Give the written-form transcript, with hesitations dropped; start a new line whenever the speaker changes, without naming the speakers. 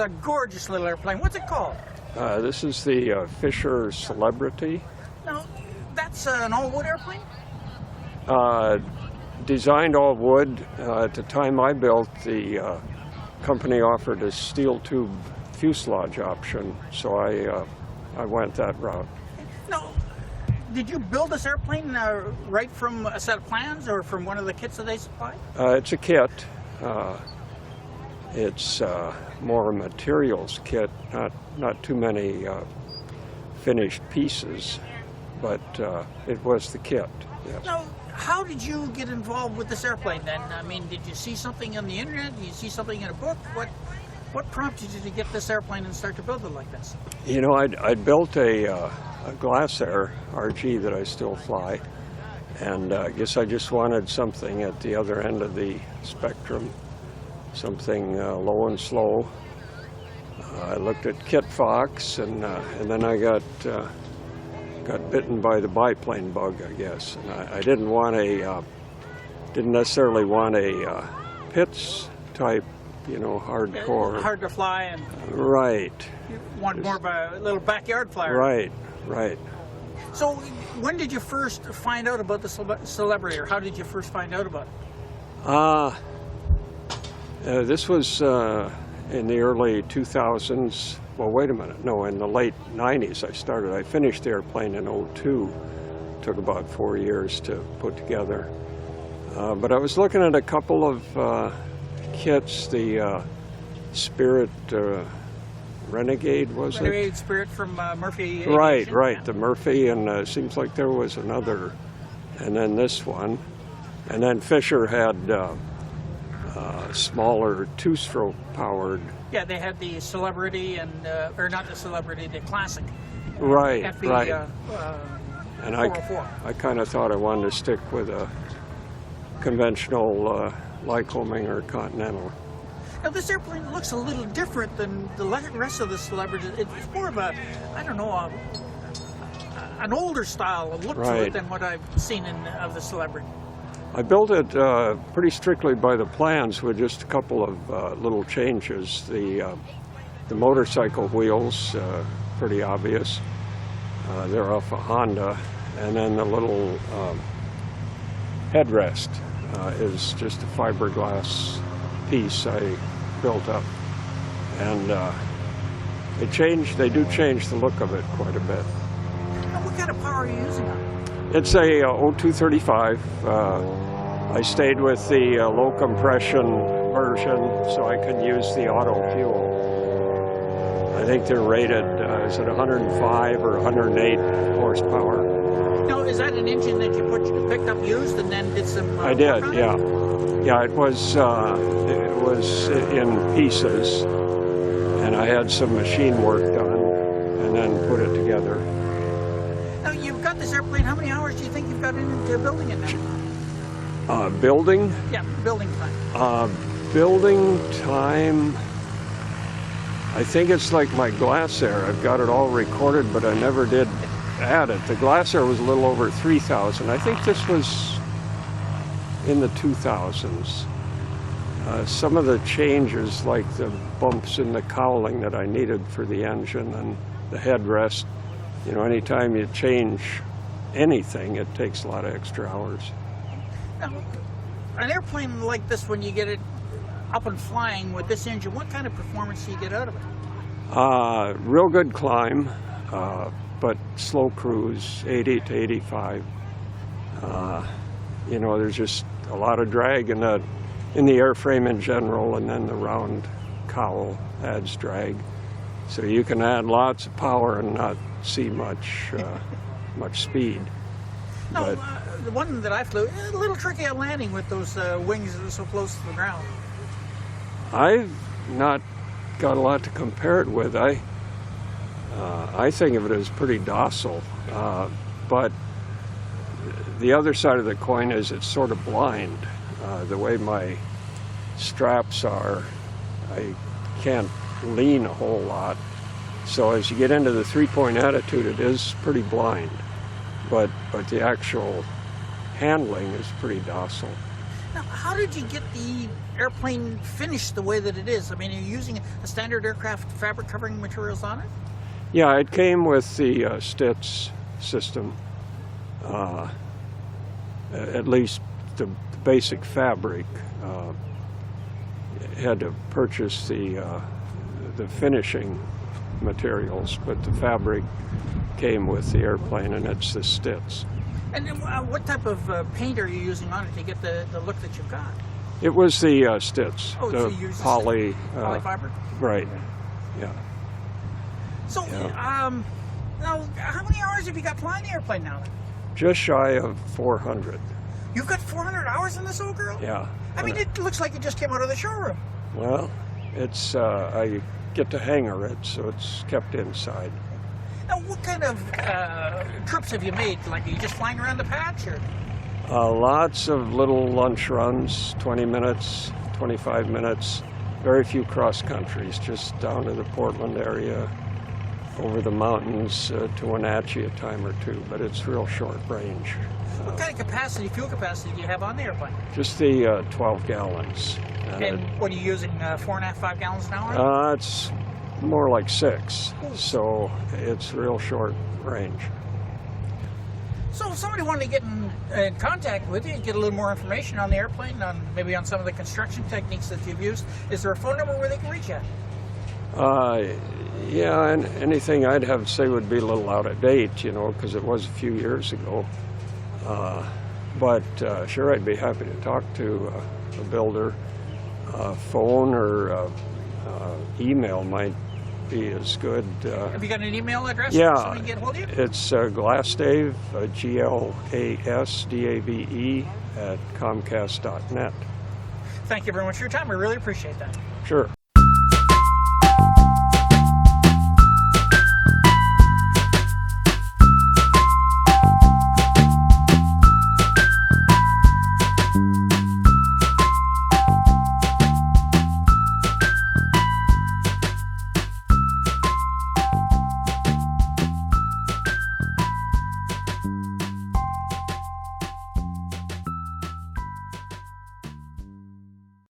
a gorgeous little airplane. What's it called?
This is the Fisher Celebrity.
No, that's an all-wood airplane?
Designed all wood. At the time I built, the company offered a steel tube fuselage option, so I went that route.
No. Did you build this airplane right from a set of plans or from one of the kits that they supplied?
It's a kit. It's more a materials kit, not too many finished pieces, but it was the kit, yes.
Now, how did you get involved with this airplane then? I mean, did you see something on the internet? Did you see something in a book? What prompted you to get this airplane and start to build it like this?
You know, I built a Glasair RG that I still fly, and I guess I just wanted something at the other end of the spectrum, something low and slow. I looked at Kit Fox, and then I got bitten by the biplane bug, I guess. And I didn't necessarily want a Pitts type, you know, hardcore.
Hard to fly, and
right.
You want more of a little backyard flyer.
Right.
So, when did you first find out about the Celebrity, or how did you first find out about it?
This was in the early 2000s. Well, wait a minute. No, in the late 90s I started. I finished the airplane in '02. Took about 4 years to put together. But I was looking at a couple of kits, the Spirit Renegade, was it?
Renegade Spirit from Murphy
Right,
Aviation?
right.
Yeah.
The Murphy, and it seems like there was another, and then this one. And then Fisher had smaller two-stroke powered.
Yeah, they had the Celebrity and, or not the Celebrity, the Classic.
Right,
FE,
right. And
404.
I kind of thought I wanted to stick with a conventional Lycoming or Continental.
Now, this airplane looks a little different than the rest of the Celebrities. It's more of a, I don't know, an older style look to
Right.
it than what I've seen of the Celebrity.
I built it pretty strictly by the plans with just a couple of little changes. The motorcycle wheels, pretty obvious. They're off a Honda. And then the little headrest is just a fiberglass piece I built up. And they do change the look of it quite a bit.
Now, what kind of power are you using on it?
It's a 0235. I stayed with the low compression version so I could use the auto fuel. I think they're rated, is it 105 or 108 horsepower?
Now, is that an engine that you picked up used and then did some
I did,
work on
yeah.
it?
Yeah, it was in pieces, and I had some machine work done and then put it together.
Now, you've got this airplane. How many hours do you think you've got into building it now?
Building?
Yeah, building time.
Building time, I think it's like my Glasair. I've got it all recorded, but I never did add it. The Glasair was a little over 3,000. I think this was in the 2000s. Some of the changes, like the bumps in the cowling that I needed for the engine and the headrest, you know, anytime you change anything, it takes a lot of extra hours.
Now, an airplane like this, when you get it up and flying with this engine, what kind of performance do you get out of it?
Real good climb, but slow cruise, 80 to 85. You know, there's just a lot of drag in the airframe in general, and then the round cowl adds drag. So you can add lots of power and not see much speed.
No,
But
the one that I flew, a little tricky at landing with those wings that are so close to the ground.
I've not got a lot to compare it with. I think of it as pretty docile, but the other side of the coin is it's sort of blind. The way my straps are, I can't lean a whole lot. So as you get into the three-point attitude, it is pretty blind, but the actual handling is pretty docile.
Now, how did you get the airplane finished the way that it is? I mean, are you using a standard aircraft fabric covering materials on it?
Yeah, it came with the Stitz system. At least the basic fabric. Had to purchase the finishing materials, but the fabric came with the airplane, and it's the Stitz.
And then, what type of paint are you using on it to get the look that you've got?
It was the Stitz,
Oh,
the
so you use
poly.
Polyfiber?
Right. Yeah.
So, now, how many hours have you got flying the airplane now?
Just shy of 400.
You've got 400 hours in this old girl?
Yeah.
I mean, it looks like it just came out of the showroom.
Well, it's I get to hangar it, so it's kept inside.
Now, what kind of trips have you made? Like, are you just flying around the patch, or?
Lots of little lunch runs, 20 minutes, 25 minutes. Very few cross countries, just down to the Portland area, over the mountains to Wenatchee a time or two, but it's real short range.
What kind of capacity, fuel capacity, do you have on the airplane?
Just the 12 gallons.
And what are you using, 4.5, 5 gallons an hour?
It's more like 6, so it's real short range.
So if somebody wanted to get in contact with you, get a little more information on the airplane, maybe on some of the construction techniques that you've used, is there a phone number where they can reach you?
Yeah, and anything I'd have to say would be a little out of date, because it was a few years ago. But sure, I'd be happy to talk to a builder. Phone or email might be as good.
Have you got an email address
Yeah,
so we can get hold of you?
it's Glasdave, GLASDAVE @ Comcast.net.
Thank you very much for your time. I really appreciate that.
Sure.